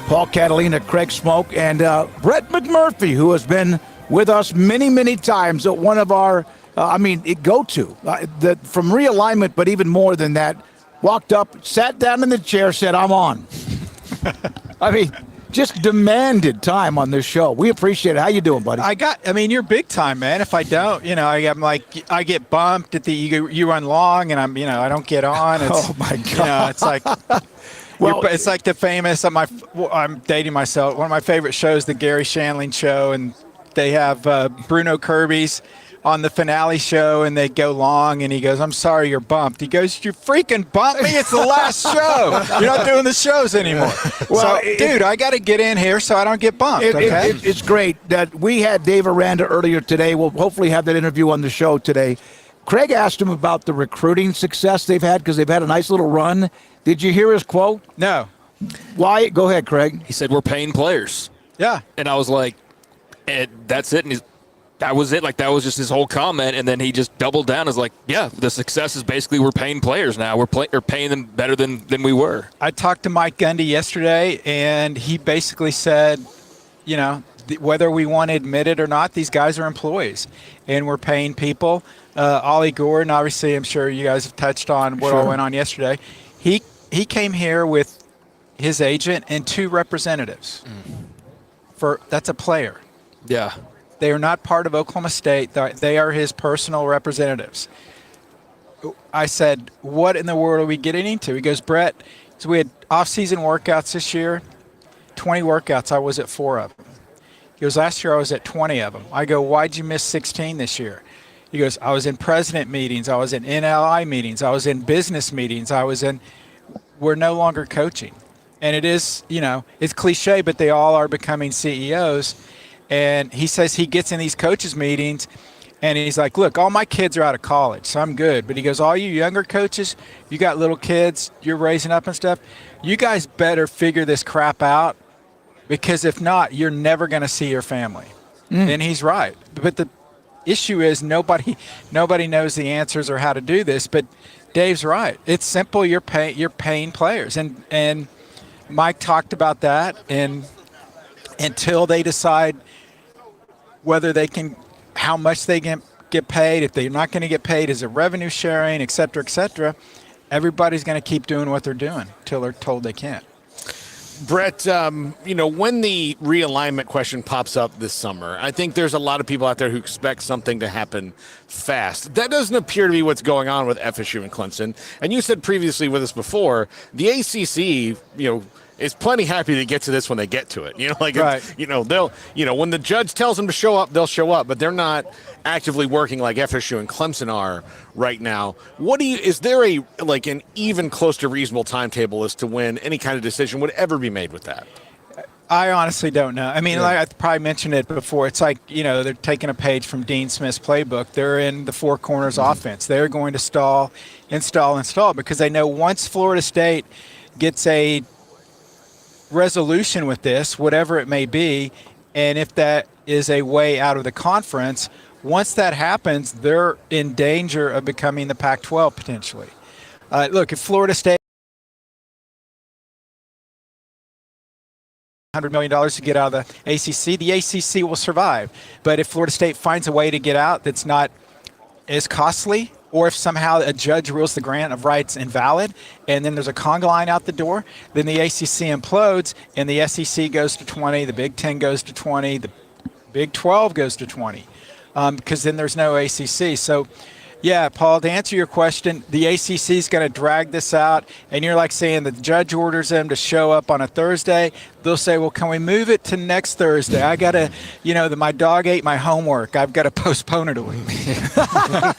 Paul Catalina, Craig Smoak, and Brett McMurphy, who has been with us many, many times at one of our, go-to. From realignment, but even more than that, walked up, sat down in the chair, said, I'm on. Just demanded time on this show. We appreciate it. How you doing, buddy? You're big time, man. If I don't, I get bumped at you run long, and I don't get on. Oh my God! It's like, well, it's like the famous. I'm dating myself. One of my favorite shows, the Gary Shandling show, and they have Bruno Kirby's on the finale show, and they go long, and he goes, I'm sorry you're bumped. He goes, you freaking bumped me? It's the last show. You're not doing the shows anymore. Well, dude, I got to get in here so I don't get bumped, okay? It's great that we had Dave Aranda earlier today. We'll hopefully have that interview on the show today. Craig asked him about the recruiting success they've had because they've had a nice little run. Did you hear his quote? No. Why? Go ahead, Craig. He said, we're paying players. Yeah. And I was like, that's it. And that was it. Like, that was just his whole comment. And then he just doubled down. Is like, yeah, the success is basically we're paying players now. We're paying them better than we were. I talked to Mike Gundy yesterday, and he basically said, whether we want to admit it or not, these guys are employees, and we're paying people. Ollie Gordon, obviously, I'm sure you guys have touched on what all went on yesterday. He came here with his agent and 2 representatives. That's a player. Yeah. They are not part of Oklahoma State. They are his personal representatives. I said, what in the world are we getting into? He goes, Brett, so we had off-season workouts this year, 20 workouts. I was at 4 of them. He goes, last year I was at 20 of them. I go, why'd you miss 16 this year? He goes, I was in president meetings. I was in NLI meetings. I was in business meetings. We're no longer coaching. And it is, it's cliche, but they all are becoming CEOs. And he says he gets in these coaches meetings and he's like, look, all my kids are out of college, so I'm good. But he goes, all you younger coaches, you got little kids you're raising up and stuff, you guys better figure this crap out, because if not, you're never going to see your family. And he's right. But the issue is nobody knows the answers or how to do this. But Dave's right. It's simple. You're paying players. And Mike talked about that. And until they decide whether they can, how much they can get paid, if they're not going to get paid, is it revenue sharing, et cetera, everybody's going to keep doing what they're doing until they're told they can't. Brett, when the realignment question pops up this summer, I think there's a lot of people out there who expect something to happen fast. That doesn't appear to be what's going on with FSU and Clemson. And you said previously with us before, the ACC, is plenty happy to get to this when they get to it. Right. They'll, when the judge tells them to show up, they'll show up, but they're not actively working like FSU and Clemson are right now. Is there an even close to reasonable timetable as to when any kind of decision would ever be made with that? I honestly don't know. Like I probably mentioned it before. It's like, they're taking a page from Dean Smith's playbook. They're in the four corners offense. They're going to install, because they know once Florida State gets a resolution with this, whatever it may be, and if that is a way out of the conference, once that happens, they're in danger of becoming the Pac-12 potentially. Look, if Florida State $100 million to get out of the ACC will survive. But if Florida State finds a way to get out that's not as costly, or if somehow a judge rules the grant of rights invalid, and then there's a conga line out the door, then the ACC implodes, and the SEC goes to 20, the Big Ten goes to 20, the Big 12 goes to 20, because then there's no ACC. So, yeah, Paul, to answer your question, the ACC is going to drag this out, and you're like saying the judge orders them to show up on a Thursday. They'll say, well, can we move it to next Thursday? I got to, my dog ate my homework. I've got to postpone it a week.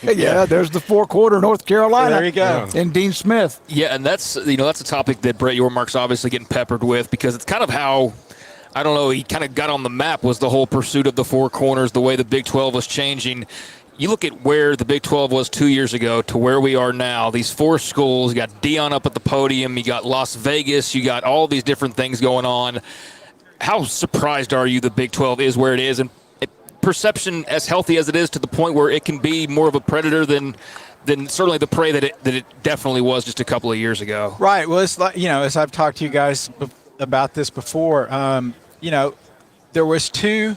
Yeah, there's the four-quarter North Carolina. There you go. And Dean Smith. Yeah, and that's a topic that Brett Yormark's obviously getting peppered with, because it's kind of how, I don't know, he kind of got on the map, was the whole pursuit of the four corners, the way the Big 12 was changing. You look at where the Big 12 was 2 years ago to where we are now, these 4 schools, you got Dion up at the podium, you got Las Vegas, you got all these different things going on. How surprised are you the Big 12 is where it is, and perception as healthy as it is, to the point where it can be more of a predator than certainly the prey that it definitely was just a couple of years ago? Right. Well, it's like, as I've talked to you guys about this before. There was two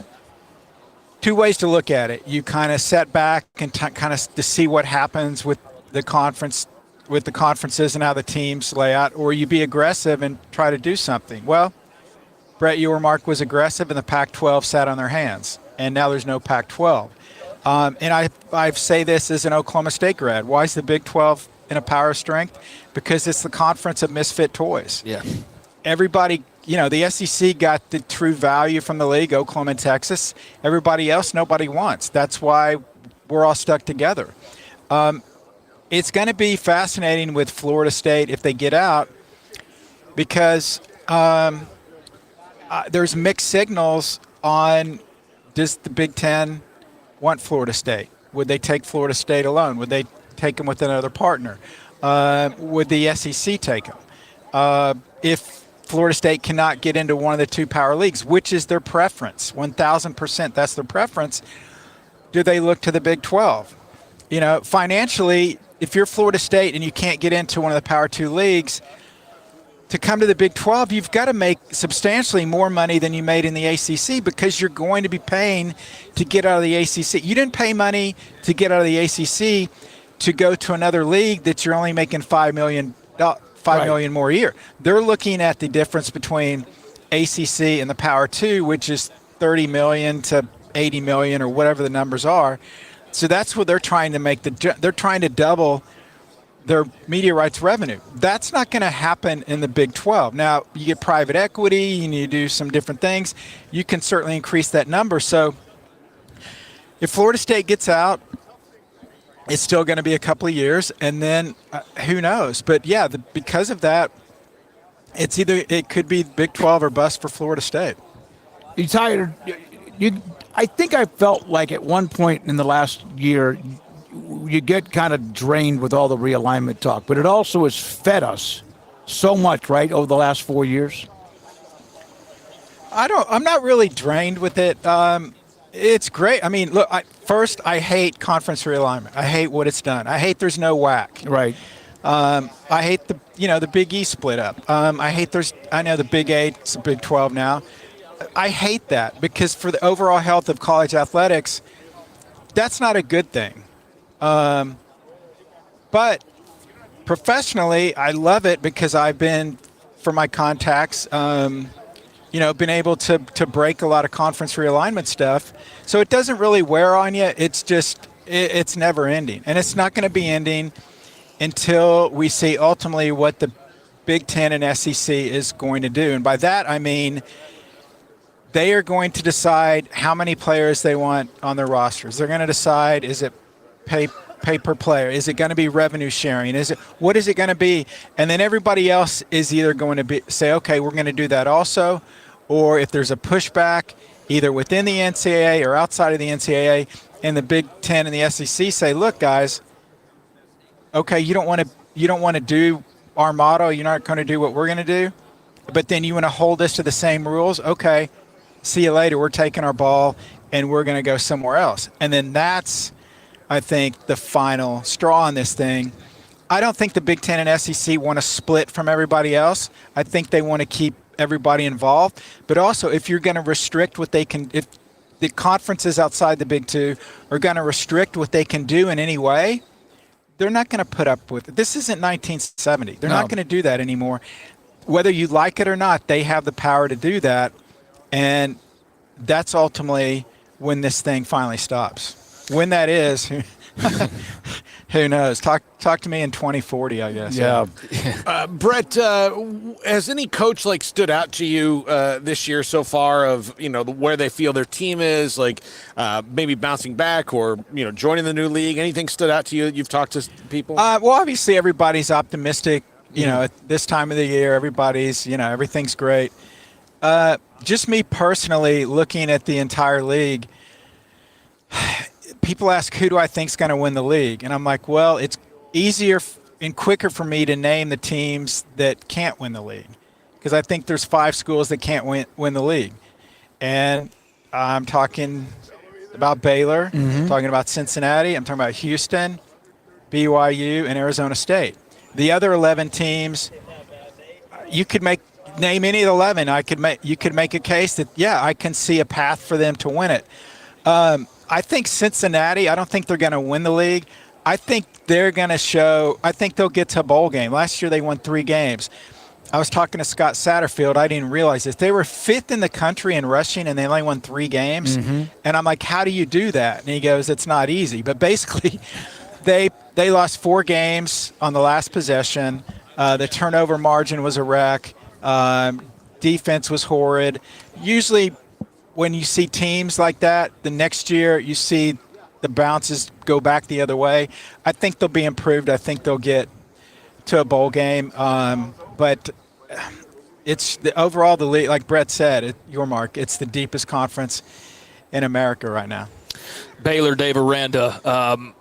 ways to look at it. You kind of set back and kind of to see what happens with the conferences and how the teams lay out, or you be aggressive and try to do something. Well, Brett Yormark was aggressive, and the Pac-12 sat on their hands, and now there's no Pac-12. And I say this as an Oklahoma State grad. Why is the Big 12 in a power of strength? Because it's the conference of misfit toys. Yeah. Everybody, the SEC got the true value from the league, Oklahoma and Texas. Everybody else, nobody wants. That's why we're all stuck together. It's going to be fascinating with Florida State if they get out, because there's mixed signals on, does the Big Ten want Florida State? Would they take Florida State alone? Would they take them with another partner? Would the SEC take them? If Florida State cannot get into one of the two power leagues, which is their preference, 1,000%, that's their preference, do they look to the Big 12? Financially, if you're Florida State and you can't get into one of the Power 2 leagues, to come to the Big 12, you've got to make substantially more money than you made in the ACC, because you're going to be paying to get out of the ACC. You didn't pay money to get out of the ACC to go to another league that you're only making $5 million more a year. They're looking at the difference between ACC and the Power 2, which is $30 million to $80 million or whatever the numbers are. So that's what they're trying to make. They're trying to double their media rights revenue. That's not going to happen in the Big 12. Now, you get private equity and you do some different things. You can certainly increase that number. So if Florida State gets out, it's still going to be a couple of years, and then who knows? But yeah, because of that, it could be Big 12 or bust for Florida State. You tired? I think I felt like at one point in the last year, you get kind of drained with all the realignment talk, but it also has fed us so much, right, over the last 4 years. I'm not really drained with it. It's great. I mean, look, first, I hate conference realignment. I hate what it's done. I hate there's no WAC. Right. I hate the Big East split up. I know the Big 8, it's the Big 12 now. I hate that, because for the overall health of college athletics, that's not a good thing. But professionally, I love it, because I've been, for my contacts, been able to break a lot of conference realignment stuff. So it doesn't really wear on you. It's just, it's never ending. And it's not going to be ending until we see ultimately what the Big Ten and SEC is going to do. And by that, I mean, they are going to decide how many players they want on their rosters. They're going to decide, is it pay per player? Is it going to be revenue sharing? What is it going to be? And then everybody else is either going to say, okay, we're going to do that also, or if there's a pushback, either within the NCAA or outside of the NCAA, and the Big Ten and the SEC say, look, guys, okay, you don't want to do our model. You're not going to do what we're going to do, but then you want to hold us to the same rules. Okay, see you later. We're taking our ball and we're going to go somewhere else. And then that's, I think, the final straw on this thing. I don't think the Big Ten and SEC want to split from everybody else. I think they want to keep everybody involved. But also, if you're going to restrict what they can, if the conferences outside the Big Two are going to restrict what they can do in any way, they're not going to put up with it. This isn't 1970. They're not going to do that anymore. Whether you like it or not, they have the power to do that. And that's ultimately when this thing finally stops. When that is, who knows? Talk to me in 2040, I guess. Yeah. Brett, has any coach stood out to you this year so far of where they feel their team is, maybe bouncing back or joining the new league? Anything stood out to you? You've talked to people. Well, obviously everybody's optimistic. At this time of the year, everybody's everything's great. Just me personally, looking at the entire league. People ask, who do I think is going to win the league? And I'm like, well, it's easier and quicker for me to name the teams that can't win the league, because I think there's 5 schools that can't win the league. And I'm talking about Baylor, I'm talking about Cincinnati, I'm talking about Houston, BYU, and Arizona State. The other 11 teams, you could make name any of the 11. You could make a case that, yeah, I can see a path for them to win it. I think Cincinnati, I don't think they're going to win the league. I think they're going to show, I think they'll get to a bowl game. Last year they won 3 games. I was talking to Scott Satterfield. I didn't realize this. They were 5th in the country in rushing, and they only won 3 games. Mm-hmm. And I'm like, how do you do that? And he goes, it's not easy. But basically, they lost 4 games on the last possession. The turnover margin was a wreck. Defense was horrid. Usually, when you see teams like that, the next year you see the bounces go back the other way. I think they'll be improved. I think they'll get to a bowl game. But it's overall the league, like Brett said, your mark, it's the deepest conference in America right now. Baylor, Dave Aranda.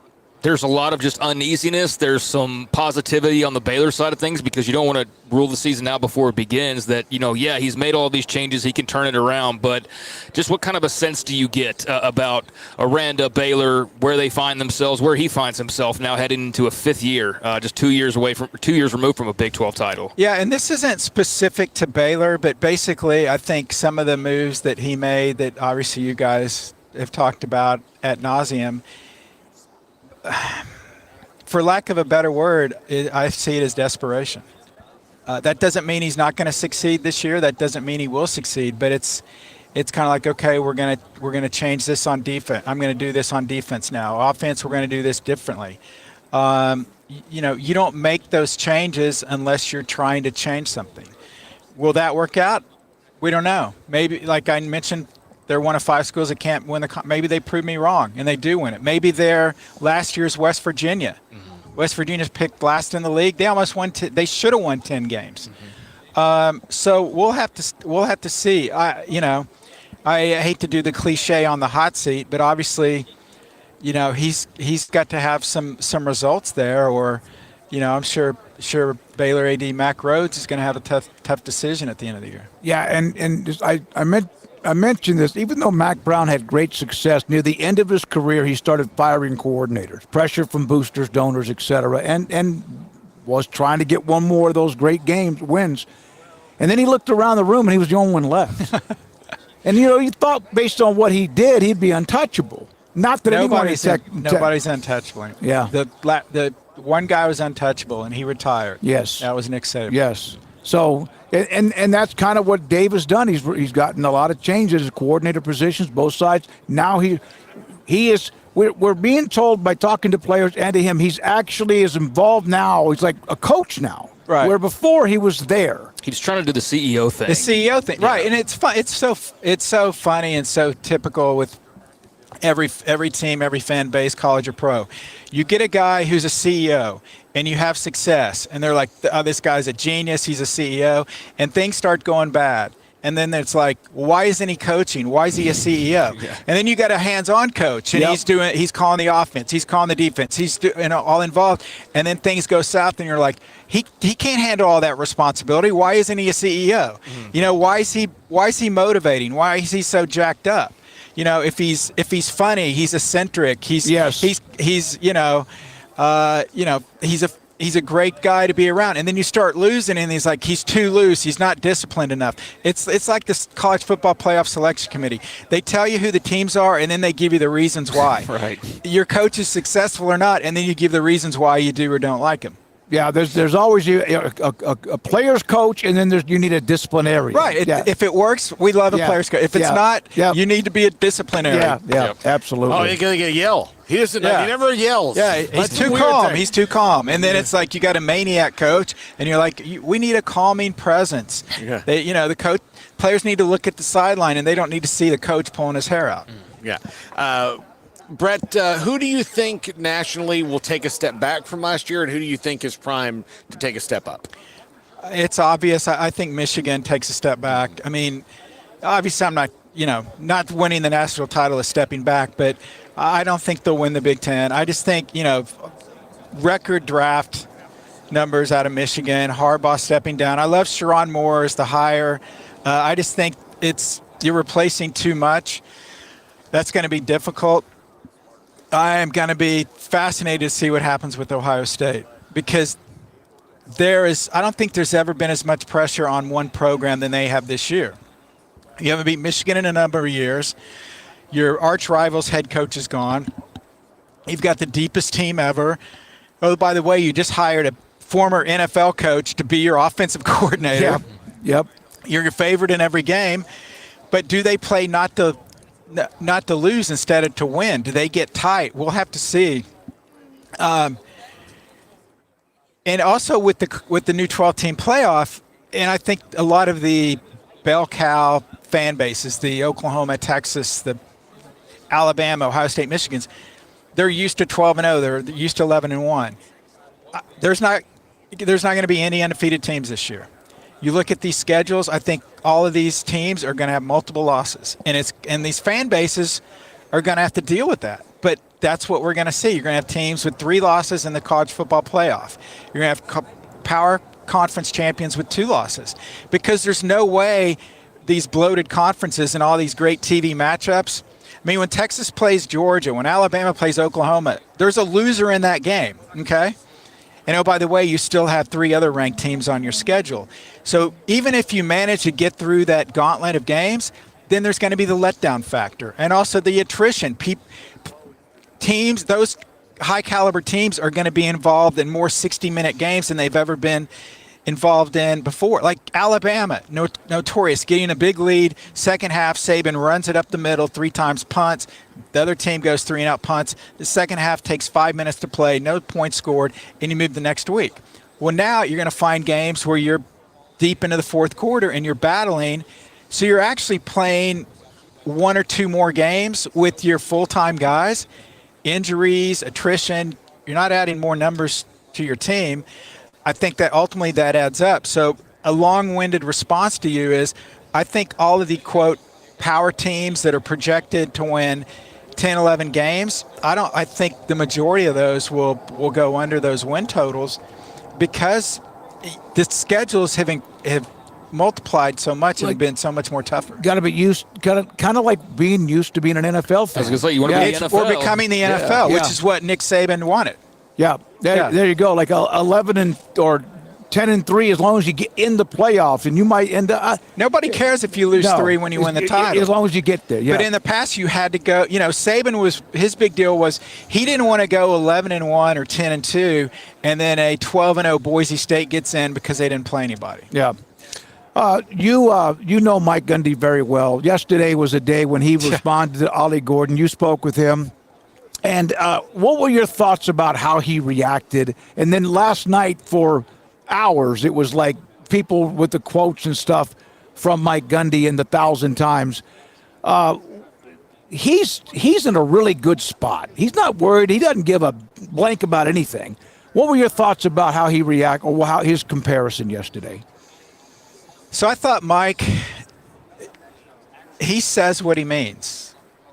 There's a lot of just uneasiness. There's some positivity on the Baylor side of things because you don't want to rule the season out before it begins that, yeah, he's made all these changes. He can turn it around. But just what kind of a sense do you get about Aranda, Baylor, where they find themselves, where he finds himself now heading into a 5th year, just 2 years removed from a Big 12 title? Yeah, and this isn't specific to Baylor, but basically I think some of the moves that he made that obviously you guys have talked about ad nauseum, for lack of a better word, I see it as desperation. That doesn't mean he's not going to succeed this year. That doesn't mean he will succeed. But it's kind of like, okay, we're gonna change this on defense. I'm going to do this on defense now. Offense, we're going to do this differently. You don't make those changes unless you're trying to change something. Will that work out? We don't know. Maybe, like I mentioned, they're one of 5 schools that can't win maybe they prove me wrong, and they do win it. Maybe they're last year's West Virginia. Mm-hmm. West Virginia's picked last in the league. They almost won. They should have won 10 games. Mm-hmm. So we'll have to see. I hate to do the cliche on the hot seat, but obviously, he's got to have some results there, or, I'm sure Baylor AD Mac Rhodes is going to have a tough decision at the end of the year. Yeah, and just, I mentioned this, even though Mac Brown had great success, near the end of his career, he started firing coordinators, pressure from boosters, donors, etc., and was trying to get one more of those great wins. And then he looked around the room, and he was the only one left. And, you thought based on what he did, he'd be untouchable. Not that nobody's untouchable. Yeah. The one guy was untouchable, and he retired. Yes. That was Nick Saban. Yes. So, and that's kind of what Dave has done. He's gotten a lot of changes, coordinator positions, both sides. Now he is. We're being told by talking to players and to him, he's actually is involved now. He's like a coach now, right? Where before he was there. He's trying to do the CEO thing. The CEO thing, right? And it's fun. It's so funny and so typical with every team, every fan base, college or pro. You get a guy who's a CEO and you have success, and they're like, oh, this guy's a genius, he's a CEO, and things start going bad. And then it's like, why isn't he coaching? Why is he a CEO? Yeah. And then you got a hands-on coach, and he's calling the offense, he's calling the defense, he's all involved. And then things go south, and you're like, he can't handle all that responsibility. Why isn't he a CEO? Mm-hmm. Why is he motivating? Why is he so jacked up? If he's funny, he's eccentric. He's a great guy to be around. And then you start losing, and he's like, he's too loose. He's not disciplined enough. It's like this college football playoff selection committee. They tell you who the teams are, and then they give you the reasons why. Right. Your coach is successful or not, and then you give the reasons why you do or don't like him. Yeah, there's always a player's coach, and then you need a disciplinarian. Right. If it works, we love a player's coach. If it's not, you need to be a disciplinarian. Yeah, absolutely. Oh, you're going to yell. He doesn't. He never yells. Yeah, he's too calm. He's too calm. And then it's like you got a maniac coach, and you're like, we need a calming presence. Yeah. The players need to look at the sideline, and they don't need to see the coach pulling his hair out. Yeah. Brett, who do you think nationally will take a step back from last year, and who do you think is primed to take a step up? It's obvious. I think Michigan takes a step back. I mean, obviously I'm not winning the national title is stepping back, but I don't think they'll win the Big Ten. I just think, record draft numbers out of Michigan, Harbaugh stepping down. I love Sharon Moore as the hire. I just think you're replacing too much. That's going to be difficult. I am going to be fascinated to see what happens with Ohio State, because I don't think there's ever been as much pressure on one program than they have this year. You haven't beat Michigan in a number of years. Your arch rival's head coach is gone. You've got the deepest team ever. Oh, by the way, you just hired a former NFL coach to be your offensive coordinator. Yep. You're your favorite in every game. But do they play not to lose instead of to win? Do they get tight? We'll have to see. And also with the new 12-team playoff, and I think a lot of the bell cow fan bases, the Oklahoma, Texas, the Alabama, Ohio State, Michigans, they're used to 12-0. They're used to 11-1. There's not going to be any undefeated teams this year. You look at these schedules, I think all of these teams are going to have multiple losses. And these fan bases are going to have to deal with that. But that's what we're going to see. You're going to have teams with 3 losses in the college football playoff. You're going to have power conference champions with 2 losses. Because there's no way these bloated conferences and all these great TV matchups. I mean, when Texas plays Georgia, when Alabama plays Oklahoma, there's a loser in that game, okay? And oh, by the way, you still have 3 other ranked teams on your schedule. So even if you manage to get through that gauntlet of games, then there's going to be the letdown factor. And also the attrition. Teams, those high-caliber teams are going to be involved in more 60-minute games than they've ever been involved in before. Like Alabama, notorious, getting a big lead, second half, Saban runs it up the middle 3 times, punts. The other team goes 3-and-out punts. The second half takes 5 minutes to play, no points scored, and you move the next week. Well, now you're going to find games where you're deep into the fourth quarter and you're battling. So you're actually playing 1 or 2 more games with your full-time guys. Injuries, attrition, you're not adding more numbers to your team. I think that ultimately that adds up. So a long-winded response to you is I think all of the, quote, power teams that are projected to win 10, 11 games, I think the majority of those will go under those win totals because the schedules have multiplied so much and been so much more tougher. Got to be used, kind of like being used to being an NFL fan. I was going to say, you want to be the NFL. We're becoming the NFL, which is what Nick Saban wanted. Yeah, there you go. Like 11 or 10-3, as long as you get in the playoffs, and you might end up. Nobody cares if you lose 3 when you win the title, as long as you get there. Yeah. But in the past, you had to go. Saban his big deal was he didn't want to go 11-1 or 10-2, and then a 12-0 Boise State gets in because they didn't play anybody. Yeah. You know Mike Gundy very well. Yesterday was a day when he responded to Ollie Gordon. You spoke with him. And what were your thoughts about how he reacted? And then last night for hours, it was like people with the quotes and stuff from Mike Gundy and the 1,000 times. He's in a really good spot. He's not worried. He doesn't give a blank about anything. What were your thoughts about how he reacted or how his comparison yesterday? So I thought Mike, he says what he means.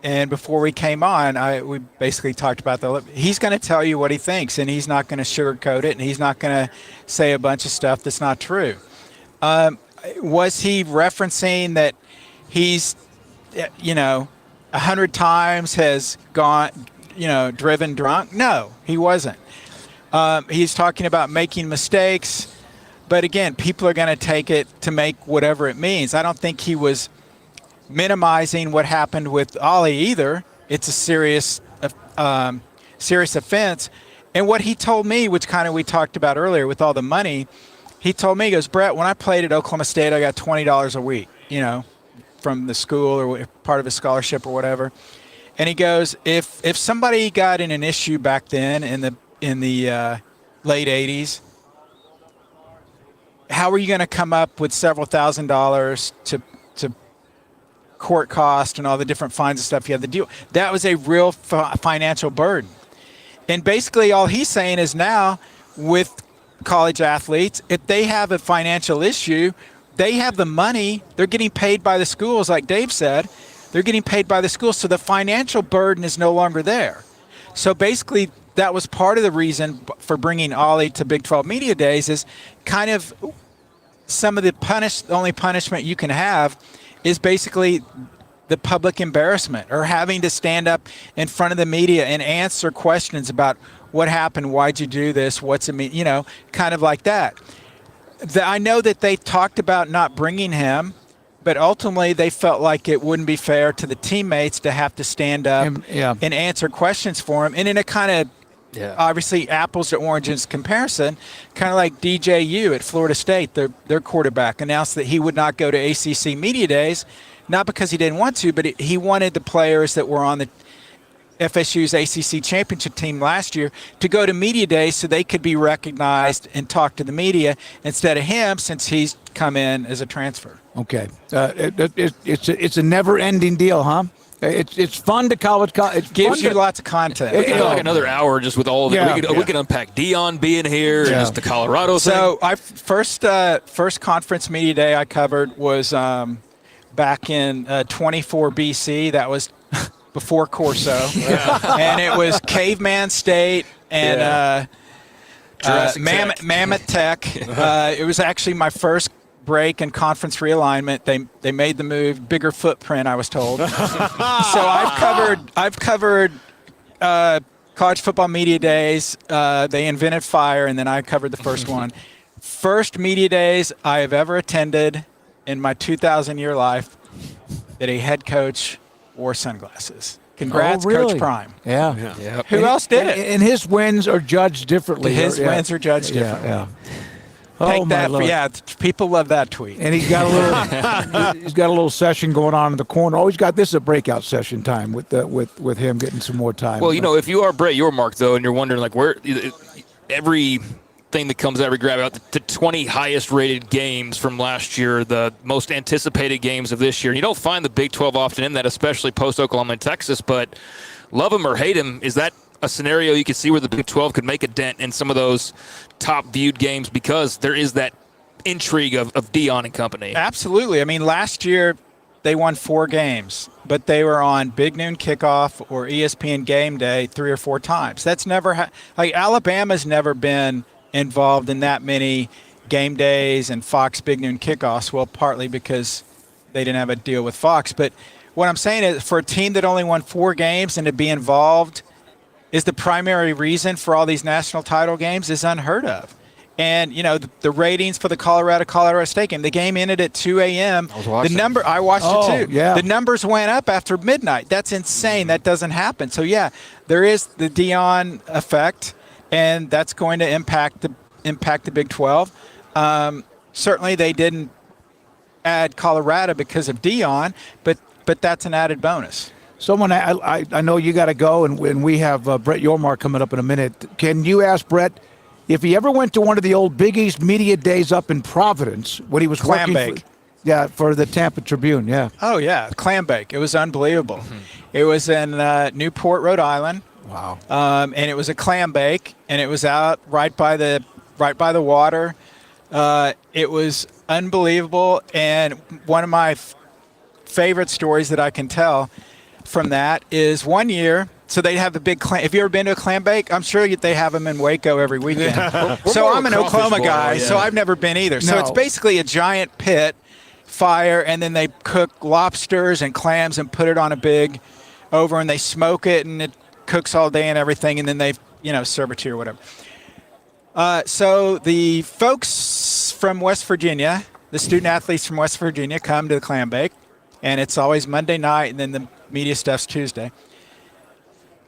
And before we came on, we basically talked about he's going to tell you what he thinks, and he's not going to sugarcoat it, and he's not going to say a bunch of stuff that's not true. Was he referencing that he's, 100 times has gone, driven drunk? No, he wasn't. He's talking about making mistakes, but again, people are going to take it to make whatever it means. I don't think he was minimizing what happened with Ollie either. It's a serious offense. And what he told me, which kind of we talked about earlier with all the money, he told me, he goes, Brett, when I played at Oklahoma State, I got $20 a week, from the school or part of a scholarship or whatever. And he goes, if somebody got in an issue back then in the late 80s, how are you going to come up with several $1,000s to court cost and all the different fines and stuff you had to deal? That was a real financial burden. And basically all he's saying is now with college athletes, if they have a financial issue, they have the money. They're getting paid by the schools, like Dave said. They're getting paid by the schools, so the financial burden is no longer there. So basically that was part of the reason for bringing Ollie to Big 12 Media Days is kind of some of the only punishment you can have is basically the public embarrassment or having to stand up in front of the media and answer questions about what happened? Why'd you do this? What's it mean? Kind of like that. I know that they talked about not bringing him, but ultimately they felt like it wouldn't be fair to the teammates to have to stand up and answer questions for him. And in a kind of obviously apples to oranges comparison, kind of like DJU at Florida State, their quarterback announced that he would not go to ACC Media Days, not because he didn't want to, but he wanted the players that were on the FSU's ACC championship team last year to go to Media Days so they could be recognized and talk to the media instead of him, since he's come in as a transfer. Okay. It's a never-ending deal, huh? It's fun to college. It gives you lots of content. We could like another hour just with all of it. We could unpack Dion being here and just the Colorado thing. So first conference media day I covered was back in 24 BC. That was before Corso. And it was Caveman State and Mammoth Tech. It was actually my first break in conference realignment. They made the move, bigger footprint, I was told. So I've covered college football media days. They invented fire, and then I covered the first one. First media days I have ever attended in my 2,000-year life that a head coach wore sunglasses. Congrats, really? Coach Prime. Yeah. Who else did it? And his wins are judged differently. His wins are judged differently. Yeah. Take that. People love that tweet. And he's got a little session going on in the corner. Oh, this is a breakout session time with him getting some more time. Well, if you are Brett Yormark, though, and you're wondering like where everything that comes out, we grab out the 20 highest rated games from last year, the most anticipated games of this year. And you don't find the Big 12 often in that, especially post Oklahoma and Texas. But love him or hate him, is that a scenario you could see where the Big 12 could make a dent in some of those top viewed games because there is that intrigue of Dion and company? Absolutely. I mean, last year they won 4 games, but they were on Big Noon Kickoff or ESPN Game Day 3 or 4 times. That's never like Alabama's never been involved in that many game days and Fox Big Noon Kickoffs. Well, partly because they didn't have a deal with Fox. But what I'm saying is, for a team that only won 4 games and to be involved is the primary reason for all these national title games is unheard of. And, the ratings for the Colorado State game, the game ended at 2 a.m. I watched it too. Yeah. The numbers went up after midnight. That's insane. That doesn't happen. So, there is the Dion effect, and that's going to impact the Big 12. Certainly they didn't add Colorado because of Dion, but that's an added bonus. Someone, I know you got to go, and we have Brett Yormark coming up in a minute. Can you ask Brett if he ever went to one of the old Big East media days up in Providence when he was Clam working bake. for the Tampa Tribune? Yeah. Oh yeah, clam bake. It was unbelievable. It was in Newport, Rhode Island. Wow. And it was a clam bake, and it was out right by the water. It was unbelievable, and one of my favorite stories that I can tell from that is one year. So they have the big clam. If you ever been to a clam bake, I'm sure they have them in Waco every weekend. So I'm an Oklahoma guy, so I've never been either. So it's basically a giant pit, fire, and then they cook lobsters and clams and put it on a big over, and they smoke it, and it cooks all day and everything, and then they serve it to you or whatever. So the folks from West Virginia, the student athletes from West Virginia, come to the clam bake, and it's always Monday night, and then the media stuff's Tuesday.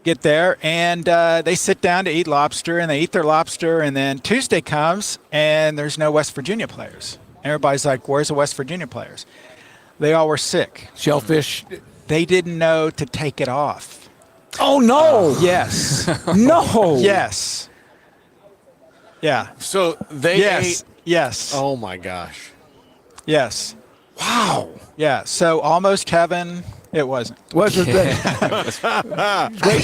Get there, and they sit down to eat lobster, and they eat their lobster, and then Tuesday comes, and there's no West Virginia players. Everybody's like, where's the West Virginia players? They all were sick. Shellfish. They didn't know to take it off. Oh, no. Yes. No. Yes. Yeah. So they ate. Yes. Oh, my gosh. Yes. Wow. Yeah. So almost heaven. It wasn't. Great to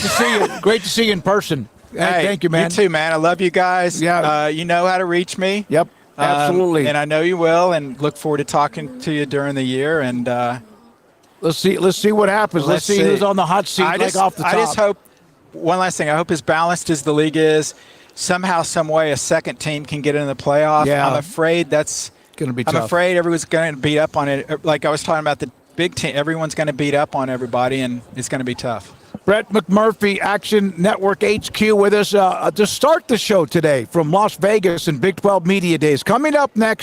see you. Great to see you in person. Hey, thank you, man. You too, man. I love you guys. Yeah. You know how to reach me. Yep. Absolutely. And I know you will, and look forward to talking to you during the year. And let's see what happens. Let's see who's on the hot seat off the top. I just hope, one last thing, I hope as balanced as the league is, somehow, some way, a second team can get in the playoff. Yeah. I'm afraid that's going to be tough. I'm afraid everyone's going to beat up on it. Like I was talking about the big team, everyone's going to beat up on everybody, and it's going to be tough. Brett McMurphy, Action Network HQ, with us to start the show today from Las Vegas and Big 12 Media Days. Coming up next,